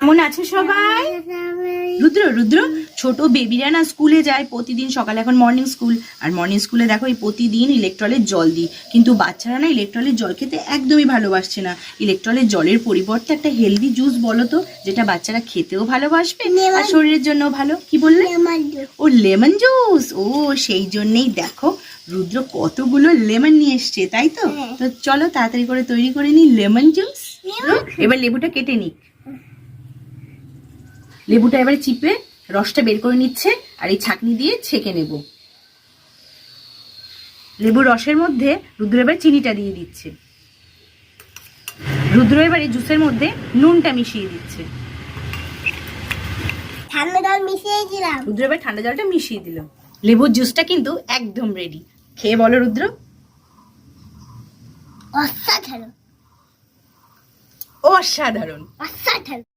কেমন আছে সবাই? রুদ্র রুদ্র ছোট বেবিরা না স্কুলে যায় প্রতিদিন সকালে, এখন মর্নিং স্কুল। আর মর্নিং স্কুলে দেখো এই প্রতিদিন ইলেকট্রলের জল দিই, কিন্তু বাচ্চারা না ইলেকট্রলের জল খেতে একদমই ভালোবাসছে না। ইলেকট্রলের জলের পরিবর্তে একটা হেলদি জুস বলো তো, যেটা বাচ্চারা খেতেও ভালোবাসবে আর শরীরের জন্য ভালো। কি বললে? ও লেমন জুস। ও সেই জন্যেই দেখো রুদ্র কতগুলো লেমন নিয়ে এসছে, তাই তো? তো চলো তাড়াতাড়ি করে তৈরি করে নিই লেমন জুস। এবার লেবুটা কেটে নিক। লেবুটা এবারে চিপে রসটা বের করে নিচ্ছে, আর এই ছাঁকনি দিয়ে ছেঁকে নেব। লেবুর রসের মধ্যে রুদ্র এবার চিনিটা দিয়ে দিচ্ছে। রুদ্র এবার এই জুসের মধ্যে নুনটা মিশিয়ে দিচ্ছে। ঠান্ডা জল মিশিয়ে দিলাম। রুদ্র এবার ঠান্ডা জলটা মিশিয়ে দিল। লেবুর জুসটা কিন্তু একদম রেডি। খেয়ে বলো রুদ্র। অসাধারণ অসাধারণ। অসাধারণ।